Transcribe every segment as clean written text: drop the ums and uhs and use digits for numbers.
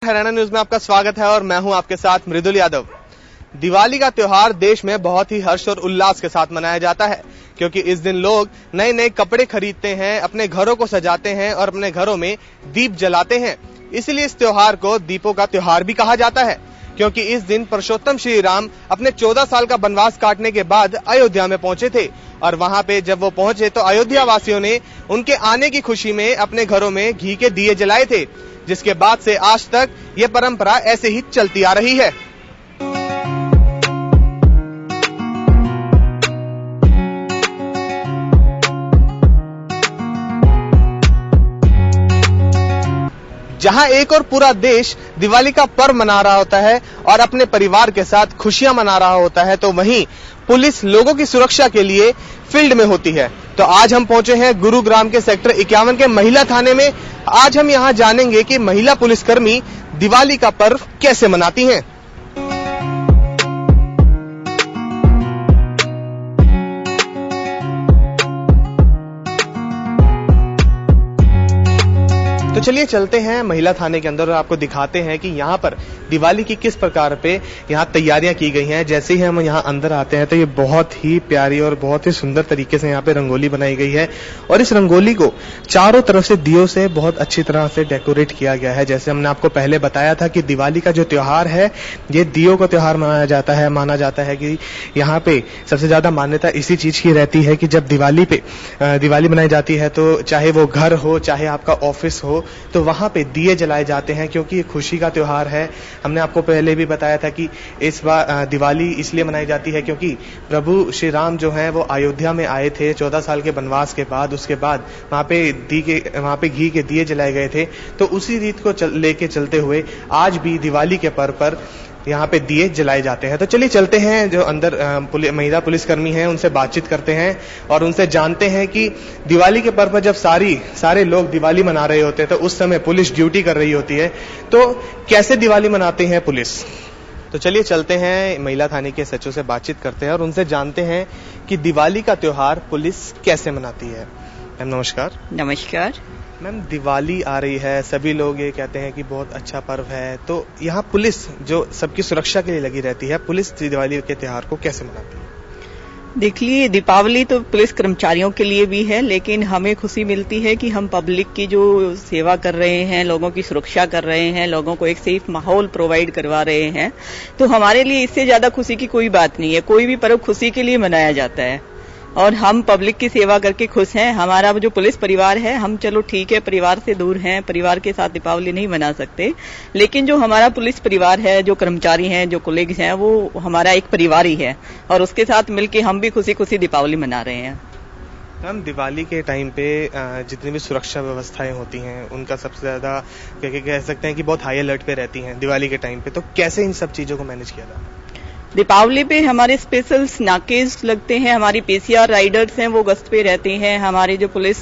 Haryana news में आपका स्वागत है और मैं हूं आपके साथ मृदुल यादव। दिवाली का त्योहार देश में बहुत ही हर्ष और उल्लास के साथ मनाया जाता है, क्योंकि इस दिन लोग नए नए कपड़े खरीदते हैं, अपने घरों को सजाते हैं और अपने घरों में दीप जलाते हैं। इसलिए इस त्योहार को दीपों का त्योहार भी कहा जाता है, क्योंकि इस दिन पुरुषोत्तम श्री राम अपने 14 साल का वनवास काटने के बाद अयोध्या में पहुंचे थे और वहां पे जब वो पहुंचे तो अयोध्या वासियों ने उनके आने की खुशी में अपने घरों में घी के दिए जलाए थे, जिसके बाद से आज तक ये परंपरा ऐसे ही चलती आ रही है। जहां एक और पूरा देश दिवाली का पर्व मना रहा होता है और अपने परिवार के साथ खुशियां मना रहा होता है, तो वहीं पुलिस लोगों की सुरक्षा के लिए फील्ड में होती है। तो आज हम पहुंचे हैं गुरुग्राम के सेक्टर 51 के महिला थाने में। आज हम यहां जानेंगे कि महिला पुलिसकर्मी दिवाली का पर्व कैसे मनाती हैं। तो चलिए चलते हैं महिला थाने के अंदर और आपको दिखाते हैं कि यहाँ पर दिवाली की किस प्रकार पे यहाँ तैयारियां की गई हैं। जैसे ही हम यहाँ अंदर आते हैं तो ये बहुत ही प्यारी और बहुत ही सुंदर तरीके से यहाँ पे रंगोली बनाई गई है और इस रंगोली को चारों तरफ से दियों से बहुत अच्छी तरह से डेकोरेट किया गया है। जैसे हमने आपको पहले बताया था कि दिवाली का जो त्योहार है ये दियों का त्योहार मनाया जाता है। माना जाता है कि यहाँ पे सबसे ज्यादा मान्यता इसी चीज की रहती है कि जब दिवाली मनाई जाती है तो चाहे वो घर हो चाहे आपका ऑफिस हो तो वहां पे दिए जलाए जाते हैं, क्योंकि ये खुशी का त्योहार है। हमने आपको पहले भी बताया था कि इस बार दिवाली इसलिए मनाई जाती है क्योंकि प्रभु श्री राम जो हैं वो अयोध्या में आए थे 14 साल के वनवास के बाद। उसके बाद वहां पे घी के दिए जलाए गए थे। तो उसी रीत को लेके चलते हुए आज भी दिवाली के पर्व पर यहाँ पे दिए जलाए जाते हैं। तो चलिए चलते हैं, जो अंदर महिला पुलिसकर्मी हैं उनसे बातचीत करते हैं और उनसे जानते हैं कि दिवाली के पर्व पर जब सारे लोग दिवाली मना रहे होते हैं तो उस समय पुलिस ड्यूटी कर रही होती है, तो कैसे दिवाली मनाते हैं पुलिस। तो चलिए चलते हैं, महिला थाने के सचिव से बातचीत करते हैं और उनसे जानते हैं कि दिवाली का त्योहार पुलिस कैसे मनाती है। मैम नमस्कार। नमस्कार मैम, दिवाली आ रही है, सभी लोग ये कहते हैं कि बहुत अच्छा पर्व है, तो यहाँ पुलिस जो सबकी सुरक्षा के लिए लगी रहती है, पुलिस दिवाली के त्योहार को कैसे मनाती है। देखिए, दीपावली तो पुलिस कर्मचारियों के लिए भी है, लेकिन हमें खुशी मिलती है कि हम पब्लिक की जो सेवा कर रहे हैं, लोगों की सुरक्षा कर रहे हैं, लोगों को एक सेफ माहौल प्रोवाइड करवा रहे हैं, तो हमारे लिए इससे ज्यादा खुशी की कोई बात नहीं है। कोई भी पर्व खुशी के लिए मनाया जाता है और हम पब्लिक की सेवा करके खुश हैं। हमारा जो पुलिस परिवार है, हम चलो ठीक है परिवार से दूर हैं, परिवार के साथ दीपावली नहीं मना सकते, लेकिन जो हमारा पुलिस परिवार है, जो कर्मचारी हैं, जो कोलीग्स हैं, वो हमारा एक परिवार ही है और उसके साथ मिलके हम भी खुशी खुशी दीपावली मना रहे हैं। मैम, दिवाली के टाइम पे जितनी भी सुरक्षा व्यवस्थाएं होती हैं उनका सबसे ज्यादा कह सकते हैं कि बहुत हाई अलर्ट पे रहती हैं दिवाली के टाइम पे, तो कैसे इन सब चीजों को मैनेज किया जाता है। दीपावली पे हमारे स्पेशल नाकेज लगते हैं, हमारी पीसीआर राइडर्स हैं वो गश्त पे रहते हैं, हमारे जो पुलिस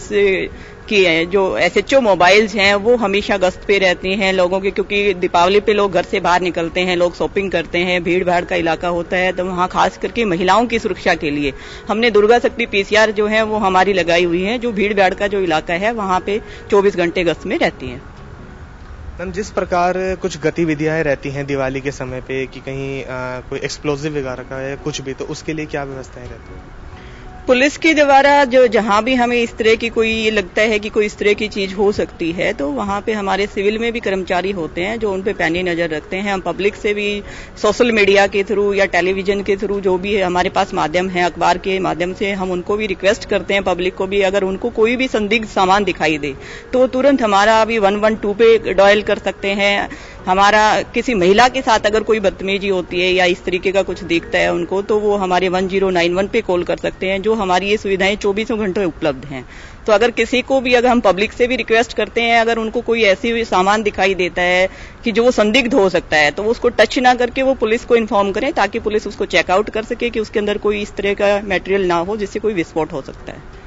की है जो एसएचओ मोबाइल्स हैं वो हमेशा गश्त पे रहते हैं लोगों के, क्योंकि दीपावली पे लोग घर से बाहर निकलते हैं, लोग शॉपिंग करते हैं, भीड़ भाड़ का इलाका होता है, तो वहाँ खास करके महिलाओं की सुरक्षा के लिए हमने दुर्गा शक्ति पीसीआर जो है वो हमारी लगाई हुई है, जो भीड़ भाड़ का जो इलाका है वहाँ पे 24 घंटे गश्त में रहती है। मैम, जिस प्रकार कुछ गतिविधियां रहती हैं दिवाली के समय पे कि कहीं कोई एक्सप्लोजिव वगैरह का है कुछ भी, तो उसके लिए क्या व्यवस्थाएं रहती हैं। पुलिस के द्वारा जो जहां भी हमें इस तरह की कोई लगता है कि कोई इस तरह की चीज हो सकती है, तो वहां पे हमारे सिविल में भी कर्मचारी होते हैं जो उन पे पैनी नजर रखते हैं। हम पब्लिक से भी सोशल मीडिया के थ्रू या टेलीविजन के थ्रू जो भी हमारे पास माध्यम है, अखबार के माध्यम से हम उनको भी रिक्वेस्ट करते हैं, पब्लिक को भी, अगर उनको कोई भी संदिग्ध सामान दिखाई दे तो तुरंत हमारा अभी 112 पे डायल कर सकते हैं। हमारा किसी महिला के साथ अगर कोई बदतमीजी होती है या इस तरीके का कुछ दिखता है उनको, तो वो हमारे 1091 पे कॉल कर सकते हैं, जो हमारी ये सुविधाएं 24 घंटे उपलब्ध हैं। तो अगर किसी को भी, अगर हम पब्लिक से भी रिक्वेस्ट करते हैं, अगर उनको कोई ऐसी सामान दिखाई देता है कि जो संदिग्ध हो सकता है, तो उसको टच ना करके वो पुलिस को इन्फॉर्म करें, ताकि पुलिस उसको चेकआउट कर सके कि उसके अंदर कोई इस तरह का मटेरियल ना हो जिससे कोई विस्फोट हो सकता है।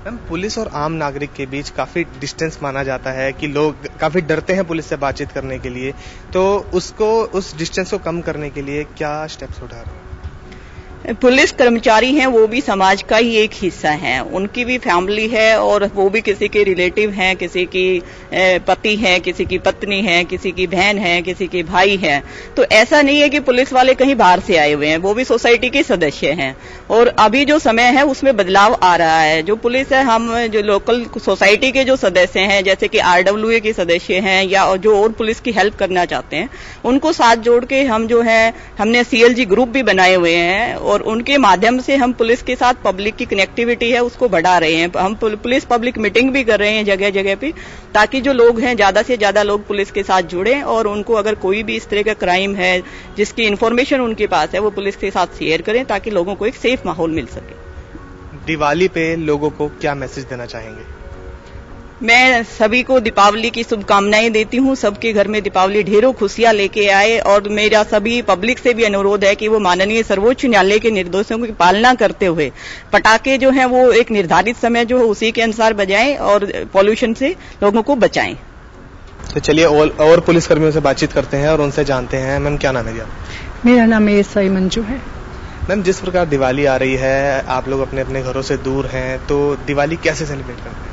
मैम, पुलिस और आम नागरिक के बीच काफी डिस्टेंस माना जाता है कि लोग काफी डरते हैं पुलिस से बातचीत करने के लिए, तो उस डिस्टेंस को कम करने के लिए क्या स्टेप्स उठा रहे हैं। पुलिस कर्मचारी हैं, वो भी समाज का ही एक हिस्सा हैं। उनकी भी फैमिली है और वो भी किसी के रिलेटिव हैं, किसी की पति है, किसी की पत्नी है, किसी की बहन है, किसी की भाई है। तो ऐसा नहीं है कि पुलिस वाले कहीं बाहर से आए हुए हैं, वो भी सोसाइटी के सदस्य हैं। और अभी जो समय है उसमें बदलाव आ रहा है। जो पुलिस है, हम जो लोकल सोसाइटी के जो सदस्य हैं, जैसे कि RWA के सदस्य हैं या जो और पुलिस की हेल्प करना चाहते हैं, उनको साथ जोड़ के हम जो है हमने CLG ग्रुप भी बनाए हुए हैं और उनके माध्यम से हम पुलिस के साथ पब्लिक की कनेक्टिविटी है उसको बढ़ा रहे हैं। हम पुलिस पब्लिक मीटिंग भी कर रहे हैं जगह जगह पे, ताकि जो लोग हैं ज्यादा से ज्यादा लोग पुलिस के साथ जुड़े और उनको अगर कोई भी इस तरह का क्राइम है जिसकी इन्फॉर्मेशन उनके पास है वो पुलिस के साथ शेयर करें, ताकि लोगों को एक सेफ माहौल मिल सके। दिवाली पे लोगों को क्या मैसेज देना चाहेंगे? मैं सभी को दीपावली की शुभकामनाएं देती हूं। सबके घर में दीपावली ढेरों खुशियां लेके आए और मेरा सभी पब्लिक से भी अनुरोध है कि वो माननीय सर्वोच्च न्यायालय के निर्देशों की पालना करते हुए पटाखे जो हैं वो एक निर्धारित समय जो है उसी के अनुसार बजाएं और पॉल्यूशन से लोगों को बचाएं। तो चलिए और पुलिसकर्मियों से बातचीत करते हैं और उनसे जानते हैं। मैम, क्या नाम है जी? मेरा नाम SI मंजू है। मैम, जिस प्रकार दिवाली आ रही है, आप लोग अपने अपने घरों से दूर हैं, तो दिवाली कैसे सेलिब्रेट करते हैं?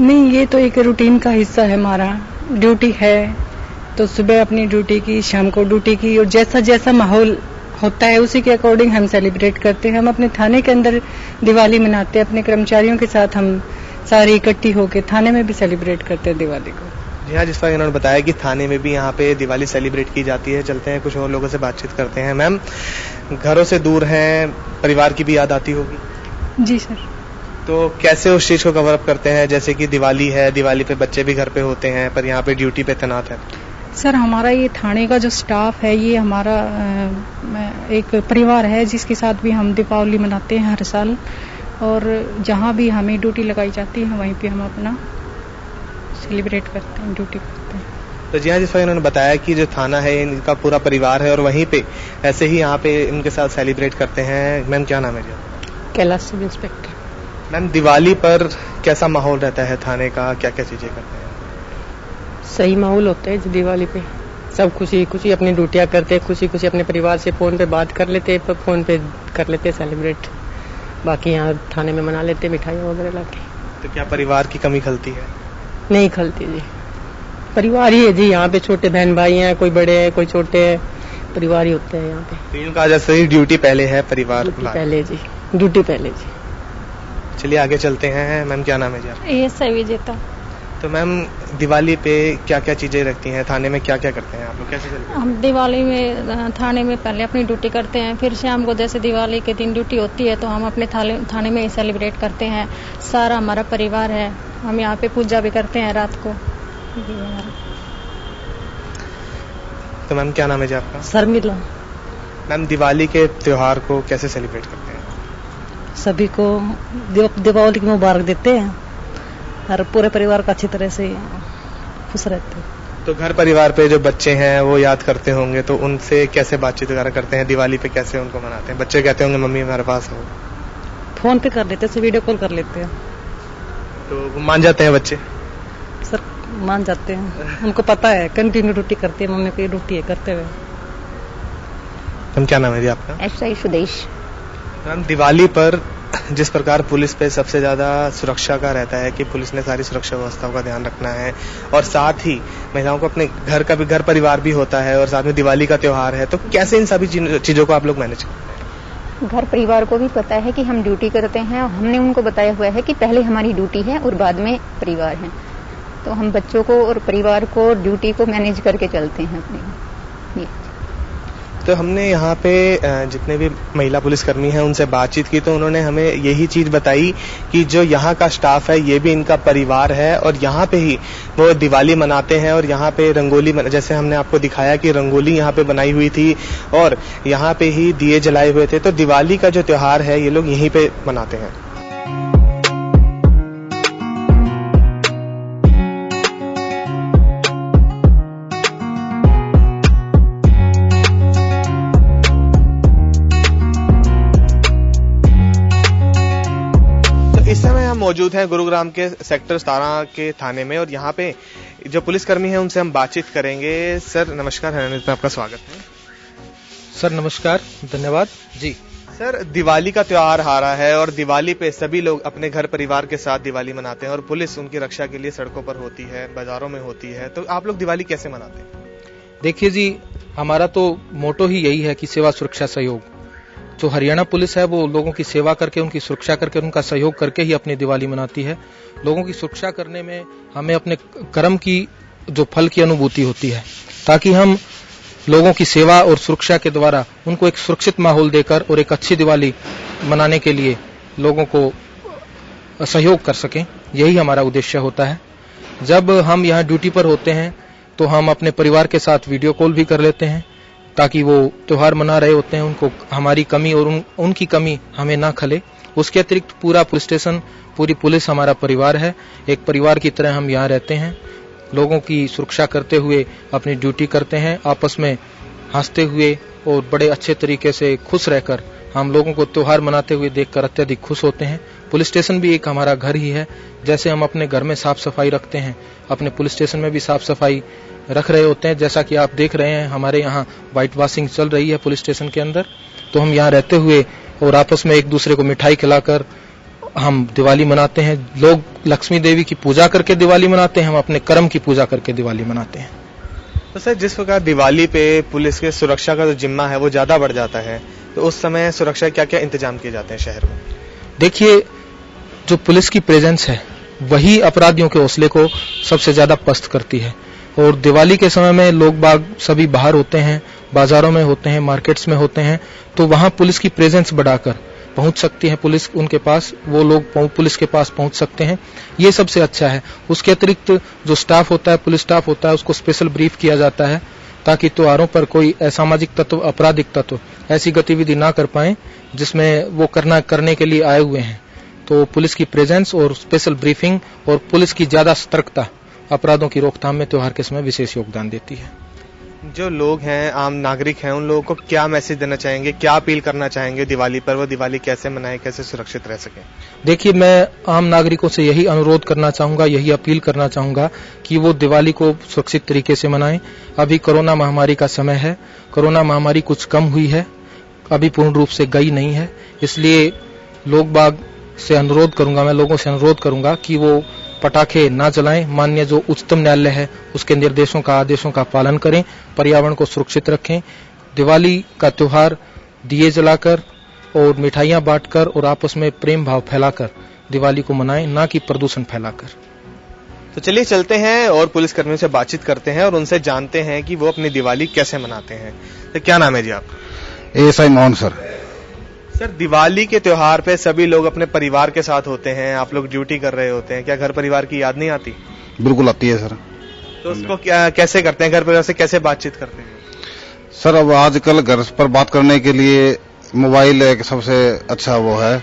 नहीं, ये तो एक रूटीन का हिस्सा है। हमारा ड्यूटी है तो सुबह अपनी ड्यूटी की, शाम को ड्यूटी की, और जैसा जैसा माहौल होता है उसी के अकॉर्डिंग हम सेलिब्रेट करते हैं। हम अपने थाने के अंदर दिवाली मनाते हैं, अपने कर्मचारियों के साथ हम सारे इकट्ठी होकर थाने में भी सेलिब्रेट करते हैं दिवाली को। जी हाँ, जिस पर इन्होंने बताया कि थाने में भी यहाँ पे दिवाली सेलिब्रेट की जाती है। चलते हैं, कुछ और लोगों से बातचीत करते हैं। मैम, घरों से दूर हैं, परिवार की भी याद आती होगी? जी सर। तो कैसे उस चीज को कवर अप करते हैं? जैसे कि दिवाली है, दिवाली पे बच्चे भी घर पे होते हैं पर यहाँ पे ड्यूटी पे तैनात है। सर, हमारा ये थाने का जो स्टाफ है ये हमारा एक परिवार है जिसके साथ भी हम दीपावली मनाते हैं हर साल, और जहाँ भी हमें ड्यूटी लगाई जाती है वहीं पे हम अपना सेलिब्रेट करते हैं, ड्यूटी करते हैं। तो जी हाँ, जिस पर इन्होंने बताया कि जो थाना है इनका पूरा परिवार है और वहीं पे ऐसे ही यहाँ पे इनके साथ सेलिब्रेट करते हैं। मैम, क्या नाम है जी? Kailash sub inspector. Ma'am, Diwali पर कैसा माहौल रहता है थाने का? क्या क्या चीजें करते हैं? सही माहौल होता है दिवाली पे। सब खुशी खुशी अपनी ड्यूटियां करते हैं, खुशी खुशी अपने परिवार से फोन पे बात कर लेते हैं, फोन पे कर लेते हैं सेलिब्रेट। बाकी यहाँ थाने में मना लेते हैं मिठाइयाँ वगैरह लाके। तो क्या परिवार की कमी खलती है? नहीं खलती जी, परिवार ही है जी। यहाँ पे छोटे बहन भाई हैं, कोई बड़े हैं कोई छोटे हैं, परिवार ही होते हैं यहाँ पे। तो यूं कहा जा सकता है ड्यूटी पहले है, परिवार पहले जी, ड्यूटी पहले जी। चलिए आगे चलते हैं। मैम, क्या नाम है जी? SI विजेता। तो मैम, दिवाली पे क्या क्या चीजें रखती हैं? थाने में क्या क्या करते हैं आप लोग? कैसे चलते हैं? हम दिवाली में थाने में पहले अपनी ड्यूटी करते हैं, फिर शाम को जैसे दिवाली के दिन ड्यूटी होती है तो हम अपने थाने में ही सेलिब्रेट करते हैं। सारा हमारा परिवार है, हम यहाँ पे पूजा भी करते हैं रात को। तो मैम, क्या नाम है जी आपका? शर्मिला। मैम, दिवाली के त्योहार को कैसे सेलिब्रेट करते हैं? सभी को दीपावली की मुबारक देते हैं और पूरे परिवार का अच्छी तरह से खुश रहते हैं। तो घर परिवार पे जो बच्चे हैं वो याद करते होंगे, तो उनसे कैसे बातचीत वगैरह करते हैं? दिवाली पे कैसे उनको मनाते हैं? बच्चे कहते होंगे मम्मी हमारे पास हो, फोन पे कर लेते हैं, वीडियो कॉल कर लेते हैं। तो वो मान जाते हैं बच्चे? सर, मान जाते हैं, उनको पता है कंटिन्यू ड्यूटी करते हैं, मम्मी की ड्यूटी है करते हुए। मैम, क्या नाम है जी आपका? SI सुदेश। मैम, दिवाली पर जिस प्रकार पुलिस पे सबसे ज्यादा सुरक्षा का रहता है कि पुलिस ने सारी सुरक्षा व्यवस्थाओं का ध्यान रखना है और साथ ही महिलाओं को अपने घर परिवार भी होता है और साथ में दिवाली का त्योहार है, तो कैसे इन सभी चीजों को आप लोग मैनेज करते हैं? घर परिवार को भी पता है कि हम ड्यूटी करते हैं और हमने उनको बताया हुआ है कि पहले हमारी ड्यूटी है और बाद में परिवार है। तो हम बच्चों को और परिवार को ड्यूटी को मैनेज करके चलते हैं अपनी। तो हमने यहाँ पे जितने भी महिला पुलिसकर्मी हैं उनसे बातचीत की, तो उन्होंने हमें यही चीज बताई कि जो यहाँ का स्टाफ है ये भी इनका परिवार है और यहाँ पे ही वो दिवाली मनाते हैं और यहाँ पे रंगोली जैसे हमने आपको दिखाया कि रंगोली यहाँ पे बनाई हुई थी और यहाँ पे ही दिए जलाए हुए थे। तो दिवाली का जो त्योहार है ये लोग यहीं पे मनाते हैं। इस समय हम मौजूद हैं गुरुग्राम के सेक्टर 17 के थाने में और यहाँ पे जो पुलिसकर्मी हैं उनसे हम बातचीत करेंगे। सर नमस्कार, हरियाणा में आपका स्वागत है। सर नमस्कार, धन्यवाद जी। सर, दिवाली का त्योहार आ रहा है और दिवाली पे सभी लोग अपने घर परिवार के साथ दिवाली मनाते हैं और पुलिस उनकी रक्षा के लिए सड़कों पर होती है, बाजारों में होती है। तो आप लोग दिवाली कैसे मनाते हैं? देखिए जी, हमारा तो मोटो ही यही है कि सेवा सुरक्षा सहयोग। जो हरियाणा पुलिस है वो लोगों की सेवा करके, उनकी सुरक्षा करके, उनका सहयोग करके ही अपनी दिवाली मनाती है। लोगों की सुरक्षा करने में हमें अपने कर्म की जो फल की अनुभूति होती है, ताकि हम लोगों की सेवा और सुरक्षा के द्वारा उनको एक सुरक्षित माहौल देकर और एक अच्छी दिवाली मनाने के लिए लोगों को सहयोग कर सकें। यही हमारा उद्देश्य होता है। जब हम यहाँ ड्यूटी पर होते हैं तो हम अपने परिवार के साथ वीडियो कॉल भी कर लेते हैं, ताकि वो त्योहार मना रहे होते हैं, उनको हमारी कमी और उनकी कमी हमें ना खले। उसके अतिरिक्त पूरा पुलिस स्टेशन, पूरी पुलिस हमारा परिवार है। एक परिवार की तरह हम यहाँ रहते हैं, लोगों की सुरक्षा करते हुए अपनी ड्यूटी करते हैं, आपस में हंसते हुए और बड़े अच्छे तरीके से खुश रहकर हम लोगों को त्योहार मनाते हुए देखकर अत्यधिक खुश होते हैं। पुलिस स्टेशन भी एक हमारा घर ही है। जैसे हम अपने घर में साफ सफाई रखते हैं, अपने पुलिस स्टेशन में भी साफ सफाई रख रहे होते हैं। जैसा कि आप देख रहे हैं, हमारे यहाँ व्हाइट वॉशिंग चल रही है पुलिस स्टेशन के अंदर। तो हम यहाँ रहते हुए और आपस में एक दूसरे को मिठाई खिलाकर हम दिवाली मनाते हैं। लोग लक्ष्मी देवी की पूजा करके दिवाली मनाते हैं, हम अपने कर्म की पूजा करके दिवाली मनाते हैं। तो सर, जिस प्रकार दिवाली पे पुलिस के सुरक्षा का जो जिम्मा है वो ज्यादा बढ़ जाता है, तो उस समय सुरक्षा क्या क्या इंतजाम किए जाते हैं शहर में? देखिए, जो पुलिस की प्रेजेंस है वही अपराधियों के हौसले को सबसे ज्यादा पस्त करती है। और दिवाली के समय में लोग बाग सभी बाहर होते हैं, बाजारों में होते हैं, मार्केट्स में होते हैं, तो वहां पुलिस की प्रेजेंस बढ़ाकर पहुंच सकती है पुलिस उनके पास, वो लोग पुलिस के पास पहुंच सकते हैं। ये सबसे अच्छा है। उसके अतिरिक्त जो स्टाफ होता है, पुलिस स्टाफ होता है, उसको स्पेशल ब्रीफ किया जाता है, ताकि त्योहारों पर कोई असामाजिक तत्व, आपराधिक तत्व ऐसी गतिविधि ना कर पाए जिसमें वो करने के लिए आए हुए हैं। तो पुलिस की प्रेजेंस और स्पेशल ब्रीफिंग और पुलिस की ज्यादा सतर्कता अपराधों की रोकथाम में त्योहार के समय विशेष योगदान देती है। जो लोग हैं, आम नागरिक हैं, उन लोगों को क्या मैसेज देना चाहेंगे, क्या अपील करना चाहेंगे दिवाली पर? वो दिवाली कैसे मनाएं, कैसे सुरक्षित रह सकें? देखिए, मैं आम नागरिकों से यही अनुरोध करना चाहूंगा, यही अपील करना चाहूंगा कि वो दिवाली को सुरक्षित तरीके से मनाएं। अभी कोरोना महामारी का समय है, कोरोना महामारी कुछ कम हुई है, अभी पूर्ण रूप से गई नहीं है। इसलिए लोग बाग से अनुरोध करूंगा, मैं लोगों से अनुरोध करूंगा कि वो पटाखे ना जलाएं, माननीय जो उच्चतम न्यायालय है उसके निर्देशों का, आदेशों का पालन करें, पर्यावरण को सुरक्षित रखें। दिवाली का त्योहार दिए जलाकर और मिठाइयां बांटकर और आपस में प्रेम भाव फैलाकर दिवाली को मनाएं, ना कि प्रदूषण फैलाकर। तो चलिए चलते हैं और पुलिस कर्मियों से बातचीत करते हैं और उनसे जानते हैं कि वो अपनी दिवाली कैसे मनाते हैं। तो क्या नाम है जी आपका? ASI Mohan sir. Sir, Diwali के त्योहार पे सभी लोग अपने परिवार के साथ होते हैं, आप लोग ड्यूटी कर रहे होते हैं, क्या घर परिवार की याद नहीं आती? बिल्कुल आती है सर। तो उसको कैसे करते हैं, घर परिवार से कैसे बातचीत करते हैं? सर, अब आजकल घर पर बात करने के लिए मोबाइल एक सबसे अच्छा वो है,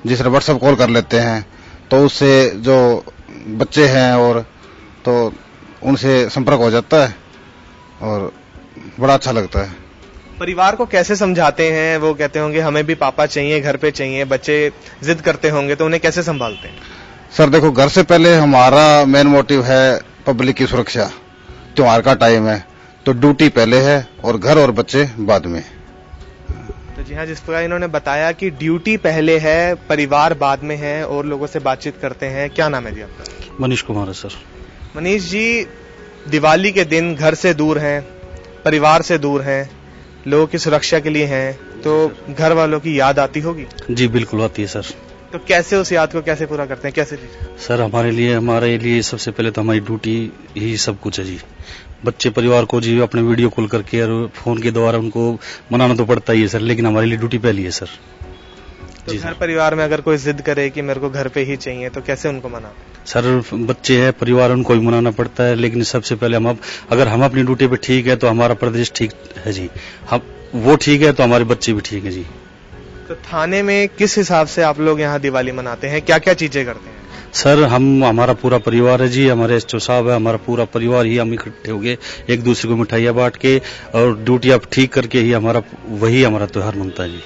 जिससे व्हाट्सएप कॉल कर लेते हैं, तो उससे जो बच्चे हैं और तो उनसे संपर्क हो जाता है और बड़ा अच्छा लगता है। परिवार को कैसे समझाते हैं? वो कहते होंगे हमें भी पापा चाहिए, घर पे चाहिए, बच्चे जिद करते होंगे, तो उन्हें कैसे संभालते हैं? सर देखो, घर से पहले हमारा मेन मोटिव है पब्लिक की सुरक्षा। त्योहार का टाइम है तो ड्यूटी पहले है और घर और बच्चे बाद में। तो जी हाँ, जिस प्रकार इन्होंने बताया कि ड्यूटी पहले है, परिवार बाद में है और लोगों से बातचीत करते हैं। क्या नाम है जी आपका? मनीष कुमार है सर। मनीष जी, दिवाली के दिन घर से दूर हैं, परिवार से दूर हैं, लोगों की सुरक्षा के लिए हैं, तो घर वालों की याद आती होगी? जी बिल्कुल आती है सर। तो कैसे उस याद को कैसे पूरा करते हैं, कैसे? सर, हमारे लिए सबसे पहले तो हमारी ड्यूटी ही सब कुछ है जी। बच्चे परिवार को जी अपने वीडियो कॉल करके और फोन के द्वारा उनको मनाना तो पड़ता ही है सर, लेकिन हमारे लिए ड्यूटी पहली है सर। तो घर परिवार में अगर कोई जिद करे कि मेरे को घर पे ही चाहिए, तो कैसे उनको मनाते? सर, बच्चे हैं, परिवार, उनको भी मनाना पड़ता है, लेकिन सबसे पहले अगर हम अपनी ड्यूटी पे ठीक है तो हमारा प्रदेश ठीक है जी, हम वो ठीक है तो हमारे बच्चे भी ठीक है जी। तो थाने में किस हिसाब से आप लोग यहाँ दिवाली मनाते हैं, क्या क्या चीजें करते हैं? सर, हमारा पूरा परिवार है जी, हमारे एसओ साहब है, हमारा पूरा परिवार ही हम इकट्ठे हो गए, एक दूसरे को मिठाइयाँ बांट के और ड्यूटी अब ठीक करके ही हमारा त्योहार मनता है जी।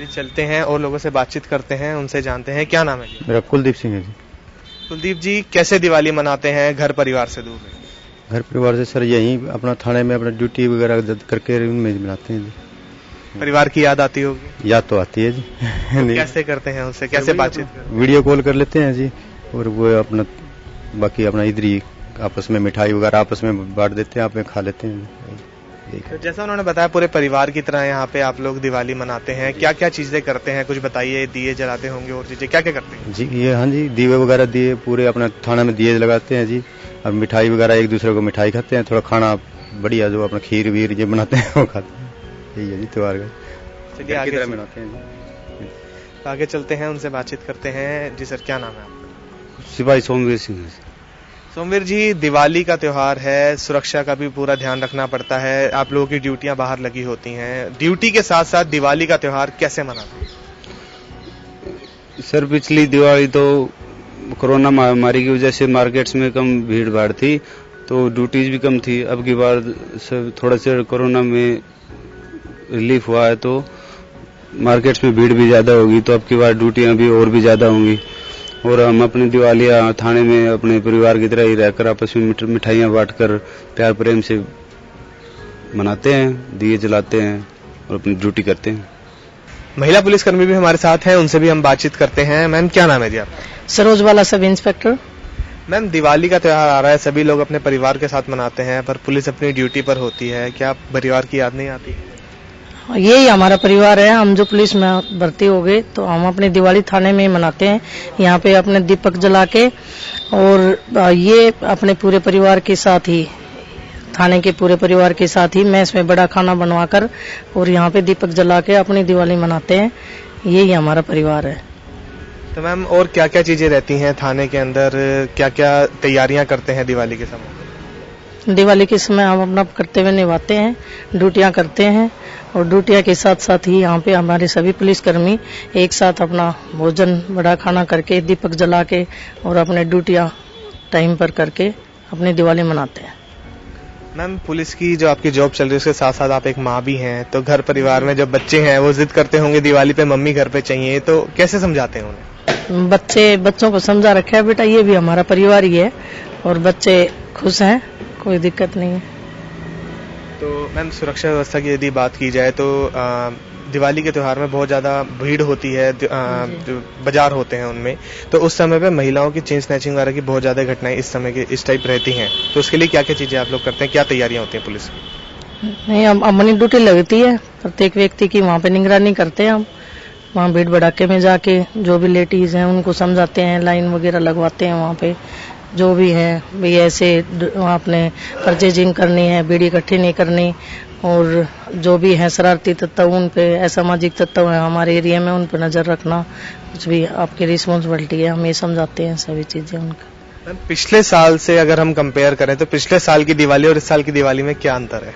चलते हैं और लोगों से बातचीत करते हैं, उनसे जानते हैं। क्या नाम है जी? मेरा कुलदीप सिंह है जी। कुलदीप जी, कैसे दिवाली मनाते हैं घर परिवार से दूर? घर परिवार से सर यहीं अपना थाने में अपना ड्यूटी वगैरह करके उनमें मनाते हैं जी। परिवार की याद आती होगी? याद तो आती है जी। तो कैसे करते हैं उससे, कैसे बातचीत करते हैं? वीडियो कॉल कर लेते हैं जी, और वो अपना बाकी अपना इधर ही आपस में मिठाई वगैरह आपस में बांट देते हैं, आप में खा लेते हैं। तो जैसा उन्होंने बताया पूरे परिवार की तरह यहाँ पे आप लोग दिवाली मनाते हैं, क्या क्या चीजें करते हैं कुछ बताइए? दिए जलाते होंगे और चीजें क्या क्या करते हैं? जी ये हाँ जी, दीवे वगैरह दिए पूरे अपना थाना में दिए लगाते हैं जी, और मिठाई वगैरह एक दूसरे को मिठाई खाते हैं, थोड़ा खाना बढ़िया जो अपना खीर वीर ये बनाते हैं वो खाते हैं। यही है जी त्योहार का। चलिए आगे मनाते हैं जी। तो आगे चलते हैं, उनसे बातचीत करते हैं। जी सर, क्या नाम है आपका? सिपाही सोमवीर सिंह। सोमवीर जी, दिवाली का त्योहार है, सुरक्षा का भी पूरा ध्यान रखना पड़ता है, आप लोगों की ड्यूटियां बाहर लगी होती हैं, ड्यूटी के साथ साथ दिवाली का त्योहार कैसे मनाते हैं? सर पिछली दिवाली तो कोरोना महामारी की वजह से मार्केट्स में कम भीड़ भाड़ थी, तो ड्यूटीज भी कम थी। अब की बार सब थोड़ा सा कोरोना में रिलीफ हुआ है, तो मार्केट्स में भीड़ भी ज्यादा होगी, तो अब की बार ड्यूटियां भी और भी ज्यादा होंगी। और हम अपनी दिवाली थाने में अपने परिवार की तरह ही रहकर आपस में मिठाइयाँ बांटकर प्यार प्रेम से मनाते हैं, दिए जलाते हैं और अपनी ड्यूटी करते हैं। महिला पुलिसकर्मी भी हमारे साथ हैं, उनसे भी हम बातचीत करते हैं। मैम, क्या नाम है जी आपका? सरोजवाला सब इंस्पेक्टर। मैम, दिवाली का त्योहार आ रहा है, सभी लोग अपने परिवार के साथ मनाते हैं, पर पुलिस अपनी ड्यूटी पर होती है, क्या परिवार की याद नहीं आती? यही हमारा परिवार है। हम जो पुलिस में भर्ती हो गए तो हम अपनी दिवाली थाने में मनाते हैं, यहाँ पे अपने दीपक जला के, और ये अपने पूरे परिवार के साथ ही, थाने के पूरे परिवार के साथ ही मेस में बड़ा खाना बनवाकर और यहाँ पे दीपक जला के अपनी दिवाली मनाते हैं। यही हमारा परिवार है। तो मैम, और क्या क्या चीजें रहती हैं थाने के अंदर, क्या क्या तैयारियां करते हैं दिवाली के समय? दिवाली के समय हम अपना कर्तव्य निभाते हैं, ड्यूटियां करते हैं, और ड्यूटियां के साथ साथ ही यहाँ पे हमारे सभी पुलिसकर्मी एक साथ अपना भोजन बड़ा खाना करके, दीपक जला के और अपने ड्यूटियां टाइम पर करके अपनी दिवाली मनाते हैं। मैम, पुलिस की जो आपकी जॉब चल रही है उसके साथ साथ आप एक माँ भी हैं, तो घर परिवार में जब बच्चे हैं वो जिद करते होंगे दिवाली पे मम्मी घर पे चाहिए, तो कैसे समझाते हैं उन्हें? बच्चों को समझा रखा है, बेटा ये भी हमारा परिवार ही है, और बच्चे खुश हैं, कोई दिक्कत नहीं है। तो मैम, सुरक्षा व्यवस्था की यदि बात की जाए तो दिवाली के त्योहार में बहुत ज्यादा भीड़ होती है, जो बाजार होते हैं उनमें, तो उस समय पे महिलाओं की चेन स्नैचिंग वगैरह की बहुत ज्यादा घटनाएं इस समय के इस टाइप रहती हैं, तो उसके लिए क्या क्या चीजें आप लोग करते हैं, क्या तैयारियां होती हैं पुलिस की? नहीं, हम अपनी ड्यूटी लगती है, प्रत्येक व्यक्ति की वहाँ पे निगरानी करते हैं हम। वहाँ भीड़ भड़ाके में जाके जो भी लेडीज हैं उनको समझाते हैं, लाइन वगैरह लगवाते हैं वहाँ पे, जो भी है भाई ऐसे आपने परचेजिंग करनी है, बीड़ी इकट्ठी नहीं करनी, और जो भी है शरारती तत्व उन पे, असामाजिक तत्व है हमारे एरिया में, उन पर नजर रखना कुछ भी आपकी रिस्पॉन्सिबिलिटी है, हम ये समझाते हैं सभी चीजें उनका। पिछले साल से अगर हम कंपेयर करें तो पिछले साल की दिवाली और इस साल की दिवाली में क्या अंतर है?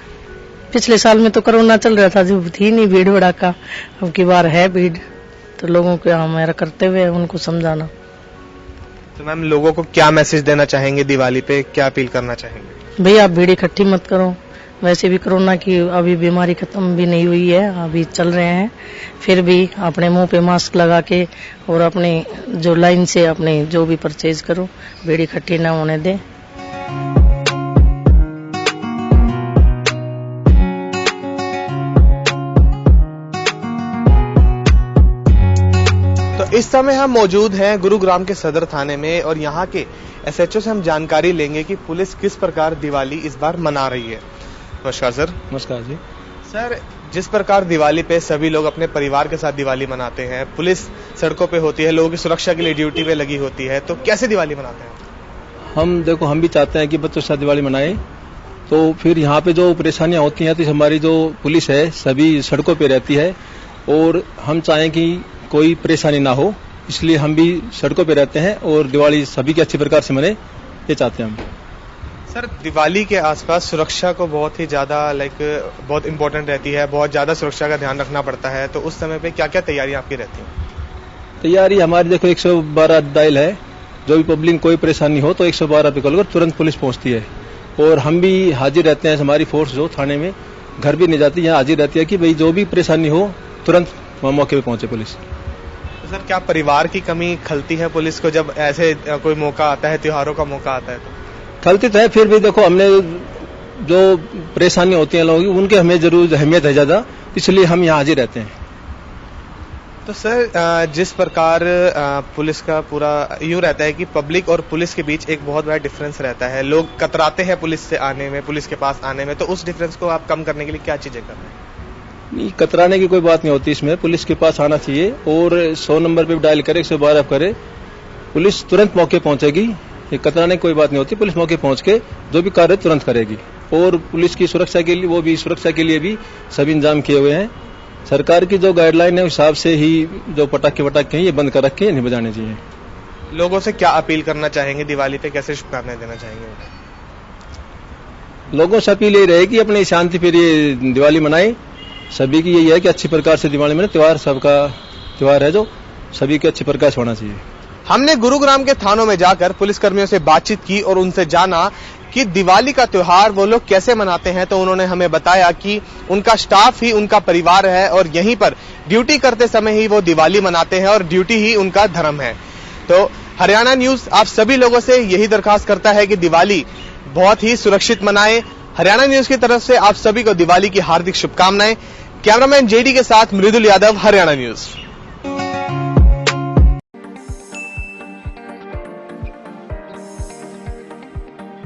पिछले साल में तो कोरोना चल रहा था, जो थी नहीं भीड़ भड़ाका, अब की बार है भीड़, तो लोगों को हमारा कर्तव्य है उनको समझाना। तो मैम, लोगों को क्या मैसेज देना चाहेंगे दिवाली पे, क्या अपील करना चाहेंगे? भैया आप भीड़ इकट्ठी मत करो, वैसे भी कोरोना की अभी बीमारी खत्म भी नहीं हुई है, अभी चल रहे हैं, फिर भी अपने मुंह पे मास्क लगा के और अपने जो लाइन से अपने जो भी परचेज करो, भीड़ इकट्ठी ना होने दें। इस समय हम मौजूद हैं गुरुग्राम के सदर थाने में, और यहाँ के एसएचओ से हम जानकारी लेंगे कि पुलिस किस प्रकार दिवाली इस बार मना रही है। नमस्कार सर। नमस्कार जी। सर, जिस प्रकार दिवाली पे सभी लोग अपने परिवार के साथ दिवाली मनाते हैं, पुलिस सड़कों पे होती है, लोगों की सुरक्षा के लिए ड्यूटी पे लगी होती है, तो कैसे दिवाली मनाते हैं? हम भी चाहते हैं कि बच्चों के साथ दिवाली मनाएं, तो फिर यहाँ पे जो परेशानियां होती हैं, तो हमारी जो पुलिस है सभी सड़कों पे रहती है, और हम चाहें कि कोई परेशानी ना हो, इसलिए हम भी सड़कों पे रहते हैं और दिवाली सभी की अच्छी प्रकार से मने, ये चाहते हैं हम। सर, दिवाली के आसपास सुरक्षा को बहुत ही ज्यादा बहुत इंपॉर्टेंट रहती है, बहुत ज्यादा सुरक्षा का ध्यान रखना पड़ता है, तो उस समय पे क्या क्या तैयारियां आपकी रहती हैं? तैयारी हमारी देखो 112 डायल है, जो भी पब्लिक कोई परेशानी हो तो 112 पे कॉल कर तुरंत पुलिस पहुंचती है, और हम भी हाजिर रहते हैं, हमारी फोर्स जो थाने में घर भी नहीं जाती, यहाँ हाजिर रहती है कि भाई जो भी परेशानी हो तुरंत मौके पे पहुंचे पुलिस। सर, क्या परिवार की कमी खलती है पुलिस को जब ऐसे कोई मौका आता है, त्योहारों का मौका आता है तो? खलती तो है, फिर भी देखो हमने जो परेशानी होती है लोगों की उनके हमें जरूर अहमियत है ज्यादा, इसलिए हम यहाँ हाजिर रहते हैं। तो सर जिस प्रकार पुलिस का पूरा यूं रहता है कि पब्लिक और पुलिस के बीच एक बहुत बड़ा डिफरेंस रहता है, लोग कतराते हैं पुलिस से आने में, पुलिस के पास आने में, तो उस डिफरेंस को आप कम करने के लिए क्या चीजें कर रहे हैं? नहीं, कतराने की कोई बात नहीं होती इसमें। पुलिस के पास आना चाहिए और 100 नंबर पे भी डायल करे, 112 करे, पुलिस तुरंत मौके पहुंचेगी। ये कतराने की कोई बात नहीं होती। पुलिस मौके पहुंच के जो भी कार्य तुरंत करेगी और पुलिस की सुरक्षा के लिए, वो भी सुरक्षा के लिए भी सभी इंतजाम किए हुए हैं। सरकार की जो गाइडलाइन है उस हिसाब से ही जो पटाखे वटाखे हैं ये बंद कर रखे, नहीं बजाने चाहिए। लोगों से क्या अपील करना चाहेंगे दिवाली पे, कैसे शुभकामनाएं देना चाहेंगे? लोगों से अपील यही रहेगी अपनी शांति प्रिय दिवाली मनाएं। सभी की यही है कि अच्छी प्रकार से दिवाली मनाएं। त्योहार सबका त्योहार है जो सभी के अच्छी प्रकार से होना चाहिए। हमने गुरुग्राम के थानों में जाकर पुलिसकर्मियों से बातचीत की और उनसे जाना कि दिवाली का त्योहार वो लोग कैसे मनाते हैं। तो उन्होंने हमें बताया कि उनका स्टाफ ही उनका परिवार है और यहीं पर ड्यूटी करते समय ही वो दिवाली मनाते हैं और ड्यूटी ही उनका धर्म है। तो हरियाणा न्यूज आप सभी लोगों से यही दरखास्त करता है कि दिवाली बहुत ही सुरक्षित मनाएं। हरियाणा न्यूज की तरफ से आप सभी को दिवाली की हार्दिक शुभकामनाएं। कैमरामैन जेडी के साथ मृदुल यादव, हरियाणा न्यूज।